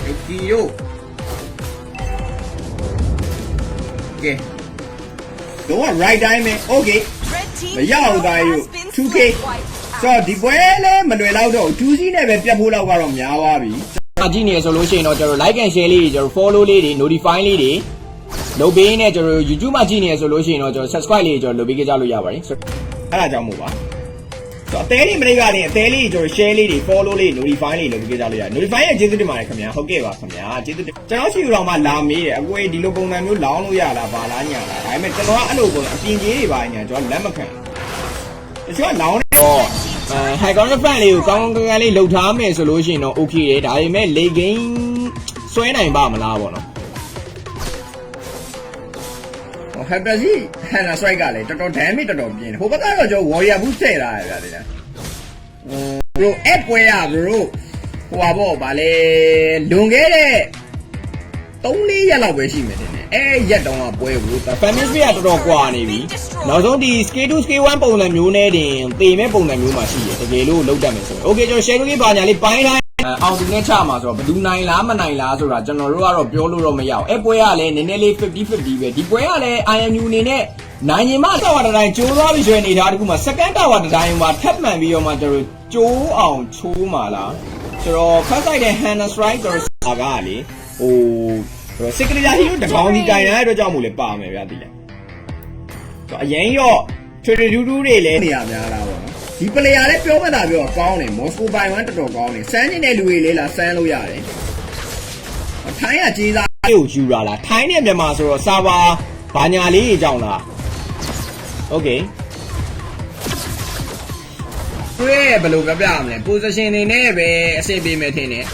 Yukio Okay Go on right time Okay မရအောင်ပါယူ 2K ဆိုတော့ဒီပွဲလည်းမလွယ်တော့တော့2စီးနဲ့ပဲပြတ်ဖို့တော့ကတော့များသွားပြီကြည့်နေဆိုလို့ရှိရင်တော့ကျွန်တော် like and share လေးတွေကျွန်တော် follow လေးတွေ notify လေးတွေလုပ်ပေးနေကျွန်တော် YouTube မှာကြည့်နေဆိုလို့ရှိရင်တော့ကျွန်တော် subscribe လေးကျွန်တော်လုပ်ပေးကြလို့ရပါတယ်အဲ့ဒါကြောင့်မို့ပါဆိုတော့အသေးလေးမလေးကနေအသေးလေးကျွန်တော် share လေးတွေ follow လေး notify လေးလုပ်ပေးကြလို့ရတယ် notify ရဲ့ကျေးဇူးတင်ပါတယ်ခင်ဗျာဟုတ်ကဲ့ပါခင်ဗျာကျေးဇူးတင်ကျွန်တော်ရှိဦးတော်မှလာမေးတယ်အကွေဒီလိုပုံစံမျိုးလောင်းလို့ရလားဘာလားညာလားဒါပေမဲ့ကျွန်တော်ကအဲ့လိုပုံအပြင်ကြီးတွေပါညာကျွန်တော်လက်မခံတချို့ကလောင်းတော့high counter fan လေးကိုကောင်းကောင်းလေးလှုပ်ထားမယ်ဆိုလို့ရှိရင်တော့ okay တယ်ဒါပေမဲ့ late game ဆွဲနိုင်ပါမလားပေါ့နော်ဟက်ပစီဟန်နာစထရိုက်ကလည်းတော်တော် damage တော်တော်ပြင်းတယ်ဟိုဘက်ကတော့ကျွန်တော် warrior boost ထည့်ထားရတယ်ဗျာဒီလားbro app ပွဲရ bro ဟိုပါပေါ့ဗာလေလွန်ခဲ့တဲ့3-4ရက်လောက်ပဲရှိမယ်တင်တယ်ရက်တုန်းကပွဲဘူး family speed ကတော်တော်ကွာနေပြီနောက်ဆုံးဒီ scale 2 scale 1ပုံစံမျိုးနဲ့တင်ပေမဲ့ပုံစံမျိုးမှာရှိတယ်တကယ်လို့လုံးတတ်မယ်ဆိုရင် okay ကျွန်တော် share လေးပါညာလေးပိုင်းတိုင်းအောင်ဒီနဲ့ချမှာဆိုတော့ဘယ်သူနိုင်လားမနိုင်လားဆိုတာကျွန်တော်တို့ကတော့ပြောလို့တော့မရအောင်အဲ့ပွဲကလည်းနည်းနည်းလေး50-50ပဲဒီပွဲကလည်း IMU အနေနဲ့နိုင်ရင်မှတာဝါတိုင်းကျိုးသွားပြီဆိုရင်အနေထားတခုမှာ second tower တိုင်းမှာထပ်မှန်ပြီးတော့မှကျွန်တော်ကျိုးအောင်ချိုးမှာလားဆိုတော့ first side တဲ့ Hannah Strike တော့စာကလေဟိုsecret hero တကောင်ဒီတိုင်ရတဲ့အတွက်ကြောင့်မို့လဲပါမယ်ဗျာတိလားဆိုအရင်ရော့ trade တူတူတွေလည်းနေရာများလာပါတော့ဒီ player လည်းပြောမှသာပြောကောင်းတယ် Moscow by 1တော်တော်ကောင်းတယ်စမ်းနေတဲ့လူတွေလေးလားစမ်းလို့ရတယ်ထိုင်းကကြေးစားကိုယူလာလားထိုင်းနဲ့မြန်မာဆိုတော့ server ဘာညာလေးကြီးကြောင်းလား okay ဘယ်လိုပြောပြရမလဲ position နေနဲ့ပဲအဆင်ပြေမယ်ထင်တယ်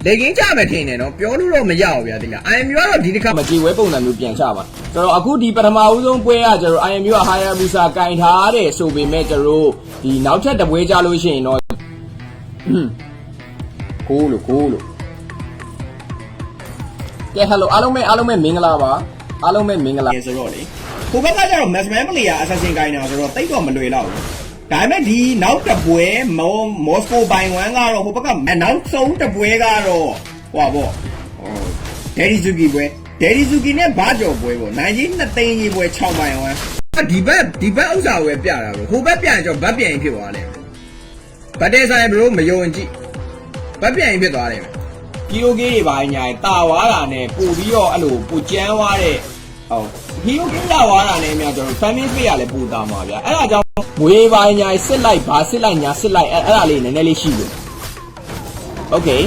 လေကင်းကြမယ်ထင်တယ်နော်ပြောလို့တော့မရဘူးဗျာဒီလား IMU ကတော့ဒီတစ်ခါမကြည်ဝဲပုံစံမျိုးပြန်ချပါကျွန်တော်အခုဒီပထမဦးဆုံးပွဲကကျွန်တော် IMU က Hayabusa ကင်ထားတယ်ဆိုပေမဲ့ကျွန်တော်ဒီနောက်ထပ်တပွဲကြလို့ရှိရင်တော့ကိုလို့ကဲ hello အားလုံးပဲမင်္ဂလာပါအားလုံးပဲမင်္ဂလာဆိုတော့လေကိုဘက်ကကျတော့ maximum player assassin ကိုင်တာဆိုတော့တိတ်တော့မလွယ်တော့ဘူးဒါပေမဲ့ဒီနောက်တပွဲမော်စကိုဘိုင်1ကတော့ဟိုဘက်ကနောက်ဆုံးတပွဲကတော့ဟိုပါပေါ့ဒယ်ရီဇူကီပွဲဒယ်ရီဇူကီနဲ့ဘာကျော်ပွဲပေါ့နိုင်ကြီး2သိန်းကြီးပွဲ6ဘိုင်1ဒီဘက်ဥစ္စာကိုပဲပြတာဘရိုဟိုဘက်ပြန်ကြောဘတ်ပြန်ဖြစ်သွားတယ်ဘတ်တဲဆိုင်ဘရိုမယုံကြည့်ဘတ်ပြန်ဖြစ်သွားတယ်ကီလိုကေးတွေပါညာတာဝါတာနဲ့ပို့ပြီးတော့အဲ့လိုပိုကျန်းသွားတဲ့ဟုတ်ဟီယိုကီလာဝါတာနဲ့များကျွန်တော် family space ရလဲပို့တာမှာဗျာအဲ့ဒါကြောင့်ဝေးပါညာစစ်လိုက်ဘာစစ်လိုက်ညာစစ်လိုက်အဲ့ဒါလေးနည်းနည်းလေးရှိလို့ okay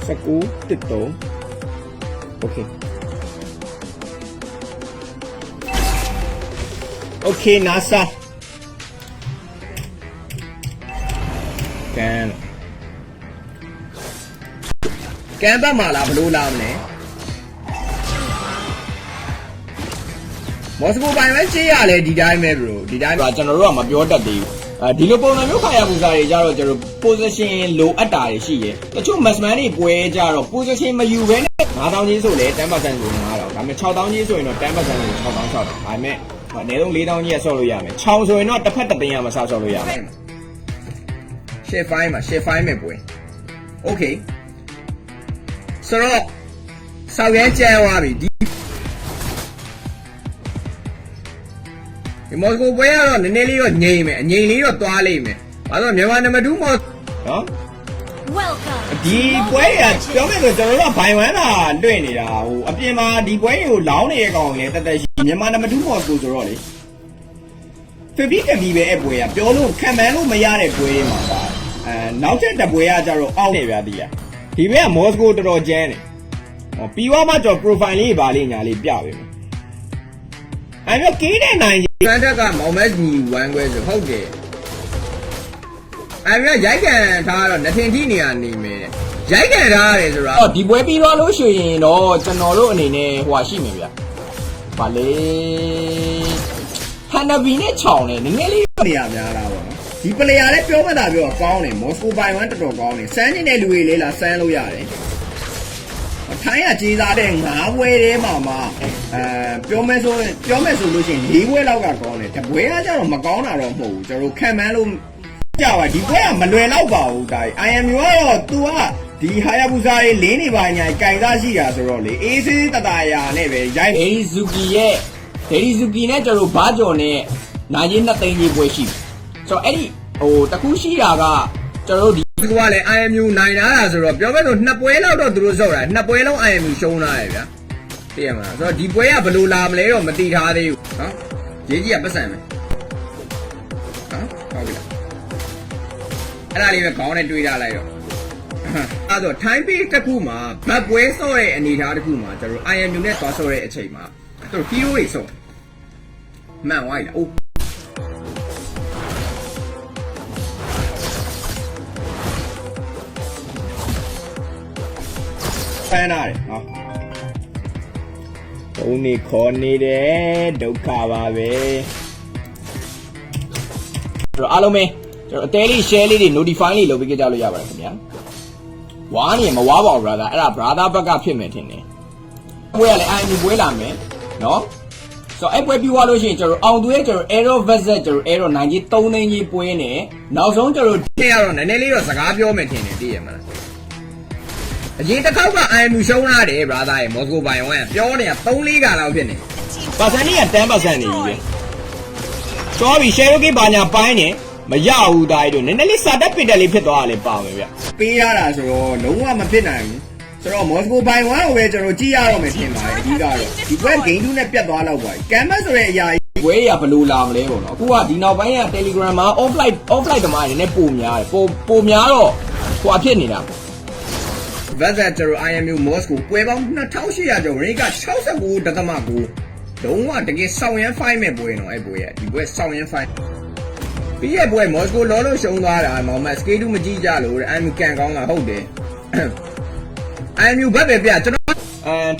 19တစ်တုံး okay okay NASA ကန်ပတ်မှာလားဘလို့လာမလဲမော်စကိုပိုင်ပဲကြေးရလဲဒီတိုင်းပဲ bro ဒီတိုင်းကျွန်တော်တို့ကမပြောတတ်သေးဘူးဒီလိုပုံစံမျိုးခါရပူစားတွေကြတော့ကျွန်တော် position လိုအပ်တာတွေရှိတယ်တချို့ maxman တွေပွဲကြတော့ position မယူဘဲနဲ့9000ကြီးဆိုလဲ 10% ဆို9000ဒါပေမဲ့6000ကြီးဆိုရင်တော့ 10% ဆို6000 6000ဒါပေမဲ့အနည်းဆုံး4000ကြီးကဆော့လို့ရမယ်6ဆိုရင်တော့တစ်ဖက်တစ်သိန်းရမှာဆော့လို့ရမယ် share file မှာ share file မဲ့ပွဲ okay ဆိုတော့ဆောက်ရဲကျန်းသွားပြီဒီမော်စကိုပွဲကတော့နည်းနည်းလေးတော့ငြိမ်မယ်အငြိမ်လေးတော့သွားလိမ့်မယ်ဘာလို့မြန်မာနံပါတ်2မော်နော်ဒီပွဲကပြောမယ်ဆိုကျွန်တော်တို့ကဘိုင်ဝမ်တာလွင့်နေတာဟိုအပြင်မှာဒီပွဲတွေကိုလောင်းနေတဲ့ကောင်လည်းတက်တက်ရှိမြန်မာနံပါတ်2မော်စကိုဆိုတော့လေ50-50ပဲအပွဲကပြောလို့ခံမှန်းလို့မရတဲ့ပွဲတွေမှာပါနောက်ထပ်တစ်ပွဲကကြတော့အောက်နေဗျာဒီကဒီဘက်ကမော်စကိုတော်တော်ကျန်းတယ်ပြီးသွားမှကျွန်တော် profile လေးပါလေးညာလေးပြပေးမယ်အဲ့တော့ကင်းတဲ့နိုင်စမ်းတက်ကမောင်မက်ညီဝမ်းခွဲဆိုဟုတ်တယ်အဲ့တော့ရိုက်ကန်ထားတော့နှထင်ထိနေရနေမယ်ရိုက်ကန်ထားရတယ်ဆိုတော့ဒီပွဲပြီးသွားလို့ရှိရင်တော့ကျွန်တော်တို့အနေနဲ့ဟိုရှိမယ်ဗျဗာလေဟန်နဘီနဲ့ချောင်းနေနည်းနည်းလေးနေရများလားပေါ့နော်ဒီ player လည်းပြောမှသာပြောကောင်းတယ်မော်စကိုဘိုင်1တော်တော်ကောင်းတယ်စမ်းနေတဲ့လူတွေလေးလားစမ်းလို့ရတယ်ထိုင်းကကြေးစားတဲ့9ပွဲထဲမှာပြောမယ်ဆိုလို့ရှိရင်4ပွဲလောက်ကကောင်းတယ်တပွဲကကျတော့မကောင်းတာတော့မဟုတ်ဘူးကျွန်တော်ခံမှန်းလို့ ကြပါဒီပွဲကမလွယ်တော့ပါဘူးဒါ IMU ကတော့ तू ကဒီဟာယာဘူဇာတွေလင်းနေပါညာကြိုင်သားရှိတာဆိုတော့လေအေးစေးတတရာနဲ့ပဲရိုက် ဒေရီဇူကီရဲ့ဒေရီဇူကီနဲ့ကျွန်တော်ဘာကြော်နဲ့နိုင်ချင်း2သိန်းကြီးပွဲရှိဆိုတော့အဲ့ဒီတခုရှိတာကကျွန်တော်တို့ဒီ ကလည်း IMU နိုင်လာတာဆိုတော့ပြောမဲ့ဆို2ပွဲလောက်တော့သူတို့စော့တာ2ပွဲလုံး IMU ရှုံးလာတယ်ဗျာသိရမလားဆိုတော့ဒီပွဲကဘယ်လိုလာမလဲတော့မသိထားသေးဘူးနော်ရေးကြီးကပတ်စံမယ်နော်ဟုတ်ပြီအဲ့ဒါလေးပဲခေါင်းနဲ့တွေးထားလိုက်တော့အဲ့တော့ time base တစ်ခုမှာဘတ်ပွဲစော့တဲ့အနေအထားတစ်ခုမှာကျွန်တော် IMU နဲ့သွားစော့တဲ့အချိန်မှာသူတို့ hero တွေစော့မှန်သွားပြီလားအိုးဖန်လာတယ်နော်ဘုံနေခေါ်နေတယ်ဒုက္ခပါပဲကျွန်တော်အားလုံးပဲကျွန်တော်အသေးလေး share လေးတွေ notify လေးလုပ်ပေးကြလို့ရပါတယ်ခင်ဗျာဝါနေမဝါပါဘူး brother အဲ့ဒါ brother ဘက်ကဖြစ်မယ်ထင်တယ်ပွဲကလည်း IMU ပွဲလာမယ်နော်ဆိုတော့အဲ့ပွဲပြီးသွားလို့ရှိရင်ကျွန်တော်အောင်သူရဲ့ကျွန်တော် Aero Versus ကျွန်တော် Aero နိုင်ကြီး3သိန်းကြီးပွဲနေနောက်ဆုံးကျွန်တော်ထည့်ရတော့နည်းနည်းလေးတော့စကားပြောမယ်ထင်တယ်သိရမလားအရင်တစ်ခေါက်က IMU ရှုံးလာတယ် brother ရဲ့ Moscow by 1ပြောနေတာ3-4ကလောက်ဖြစ်နေပါစံကြီးက10%နေပြီပဲစောပြီ share ကိဘာညာပိုင်းနေမရဘူးဒါတို့နည်းနည်းလေးစာတက်ပစ်တက်လေးဖြစ်သွားတာလေပါမယ်ဗျပေးရတာဆိုတော့လုံးဝမဖြစ်နိုင်ဘူးဆိုတော့ Moscow by 1ကိုပဲကျွန်တော်ကြည့်ရတော့မယ်ထင်ပါတယ်အဓိကတော့ဒီဘက် game 2နဲ့ပြတ်သွားတော့ပါ canvas ဆိုတဲ့အရာကြီးဝဲရဘလို့လာမလဲပေါ့နော်အခုကဒီနောက်ပိုင်းက Telegram မှာ offline တမားတွေနဲ့ပုံများတယ်ပုံများတော့ဟိုအဖြစ်နေတာVersus ကျွန်တော် IMU Moscow ပွဲပေါင်း2800ကျော် rank က69.9လုံးဝတကယ်ဆောင်ရမ်း fight မဲ့ပွဲနော်အဲ့ပွဲရဒီပွဲဆောင်ရမ်း fight ပြီးရဲ့ပွဲ Moscow လောလို့ရှုံးသွားတာမောင်မတ် scale 2မကြည့်ကြလို့တဲ့ IMU ကန်ကောင်းတာဟုတ်တယ် IMU ဘက်ပဲပြကျွန်တော်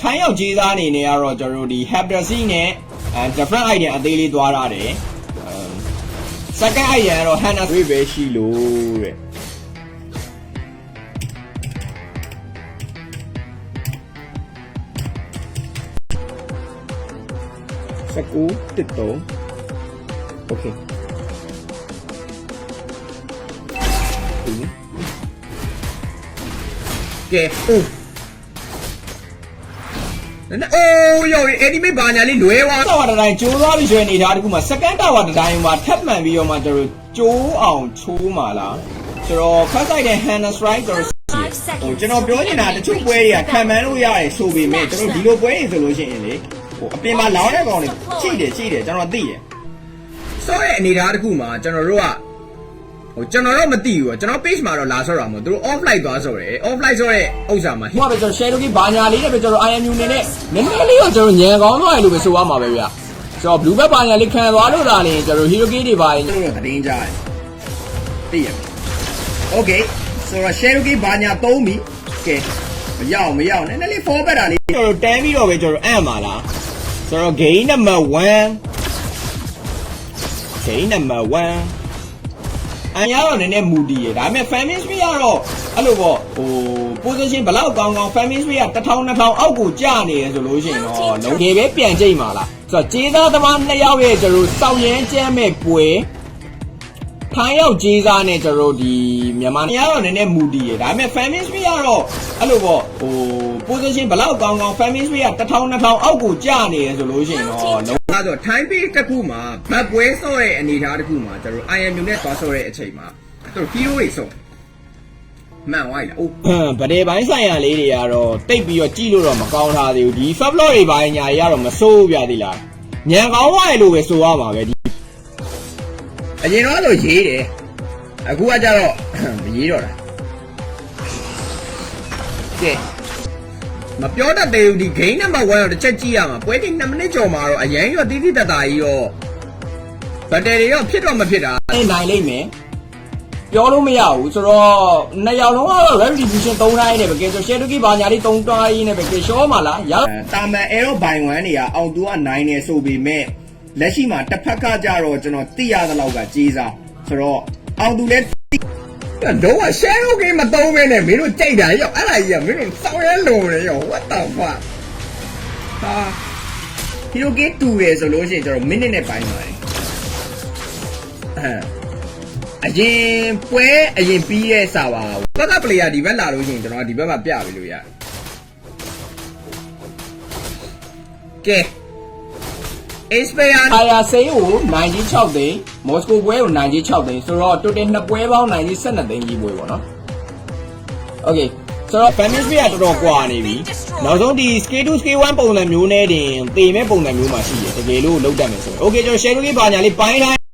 ထိုင်းရောက်ကြီးသားအနေနဲ့ကတော့ကျွန်တော်ဒီ Haptasy နဲ့ different item အသေးလေးသွားရတယ် second item ကတော့ Hana တွေပဲရှိလို့တဲ့19 တစ်โอเคကဲအိုးယောအဲ့ဒီမေးဘာညာလေးလွဲသွားတာဝါတိုင်းကျိုးသွားပြီဆိုရင်နေတာတခုမှ second tower တိုင်းမှာထပ်မှန်ပြီးတော့မှကျွန်တော်ကျိုးအောင်ချိုးမှာလားကျွန်တော် first side နဲ့ Hana strike ကျွန်တော်ပြောနေတာတချို့ပွဲတွေကခံမှန်းလို့ရတယ်ဆိုပေမဲ့ကျွန်တော်ဒီလိုပွဲတွေဆိုလို့ရှိရင်လေအပြင်မှာလောင်းတဲ့ကောင်တွေချိတယ်ကျွန်တော်သိတယ်စောရဲ့အနေထားတစ်ခုမှာကျွန်တော်တို့ကကျွန်တော်တော့မသိဘူးကျွန်တော် page မှာတော့လာဆော့တာမဟုတ်သူတို့ offline သွားဆော့တယ် offline ဆော့တဲ့ဥစ္စာမှာဟိုကပဲကျွန်တော် share လုပ်ပြီးဘာညာလေးနဲ့ပဲကျွန်တော် IMU နေနဲ့နည်းနည်းလေးတော့ကျွန်တော်ညံကောင်းသွားတယ်လို့ပဲဆိုရမှာပဲဗျကျွန်တော် blue bag ဘာညာလေးခံသွားလို့လာရင်ကျွန်တော် hero key တွေပါရင်ကျွန်တော်သတင်းကြားတယ်သိရမယ် okay ဆိုတော့ share လုပ်ပြီးဘာညာသုံးပြီကဲမရောက်နည်းနည်းလေး forward တာလေးကျွန်တော်တန်းပြီးတော့ပဲကျွန်တော်အံ့ပါလားဆိုတော့ game number 1အန်ရတော့နည်းနည်းမူတည်ရဒါပေမဲ့ family speed ကတော့အဲ့လိုပေါ့position ဘလောက်ကောင်း family speed က1000 2000အောက်ကိုကျနေရဆိုလို့ရှိရင်တော့လုံးကြီးပဲပြန်ကြိတ်မှာလားဆိုတော့ကျေးသားသမား2ယောက်ရဲ့ကျွန်တော်စောင့်ရမ်းကျမ်းမဲ့ပွဲထိုင်းရောက်ကျေးသားနဲ့ကျွန်တော်ဒီမြန်မာနေရာတော့နည်းနည်းမူတည်ရဒါပေမဲ့ family speed ကတော့အဲ့လိုပေါ့position ဘလောက်ကောင်း family speed က1000 2000အောက်ကိုကျနေရဆိုလို့ရှိရင်တော့လုံးအဲ့တော့ time base တစ်ခုမှာဘတ်ပွဲစော့တဲ့အနေအထားတစ်ခုမှာကျွန်တော် IMU နဲ့သွားစော့တဲ့အချိန်မှာသူတို့ hero တွေစော့မှန်သွားပြီလားအိုးဗဒေပိုင်းဆိုင်ရာလေးတွေကတော့တိတ်ပြီးတော့ကြည့်လို့တော့မကောင်းထားသေးဘူးဒီ fab lot တွေပိုင်းညာတွေကတော့မစိုးပြသေးလားညံကောင်းသွားတယ်လို့ပဲဆိုရမှာပဲဒီအရင်တော့ဆိုရေးတယ်အခုကကြတော့မရေးတော့တာကဲမပြောတတ်သေးဘူးဒီ game number 1တော့တစ်ချက်ကြည့်ရမှာပွဲဒီ2မိနစ်ကျော်မှာတော့အရင်ရောတိတိတတ်တာကြီးရောဘက်တရီရောဖြစ်တော့မဖြစ်တာနိုင်လိမ့်မယ်ပြောလို့မရဘူးဆိုတော့နှစ်ယောက်လုံးကတော့ retribution 3တိုင်းနဲ့ပဲကဲဆို share တုကိဘာညာလေး3တိုင်းနဲ့ပဲကဲရှောမှာလားတာမန် Aero by 1တွေကအောင်သူက9နေဆိုပေမဲ့လက်ရှိမှာတစ်ဖက်ကကြတော့ကျွန်တော်သိရသလောက်ကကြီးစားဆိုတော့အောင်သူလည်းတော့ share တုကိမသုံးဘဲနဲ့မင်းတို့ကြိတ်တာရောအဲ့ဒါကြီးကမင်းတို့စောင်းရဲလုံတယ်ရော what the fuck ဟာဒီလိုကေတူရယ်ဆိုလို့ရှိရင်ကျွန်တော်မိနစ်နဲ့ပိုင်းပါတယ် အရင်ပွဲအရင်ပြီးရဲ့စာပါဘက်က player ဒီဘက်လာလို့ရှိရင်ကျွန်တော်ဒီဘက်မှာပြပေးလို့ရတယ်ကဲ Aspire အာဆေးကို96သိန်းမော်စကိုပွဲကို96သိန်းဆိုတော့ total 2ပွဲပေါင်း12သိန်းကြီးပွဲပေါ့နော် Okay ဆိုတော့ family ကတော်တော်ကွာနေပြီနောက်ဆုံးဒီ scale 2 scale 1ပုံစံမျိုးနဲ့တင်သေမဲ့ပုံစံမျိုးမှာရှိတယ်တကယ်လို့လောက်တတ်မယ်ဆိုရင် Okay ကျွန်တော် share လေးပါညာလေးပိုင်းထား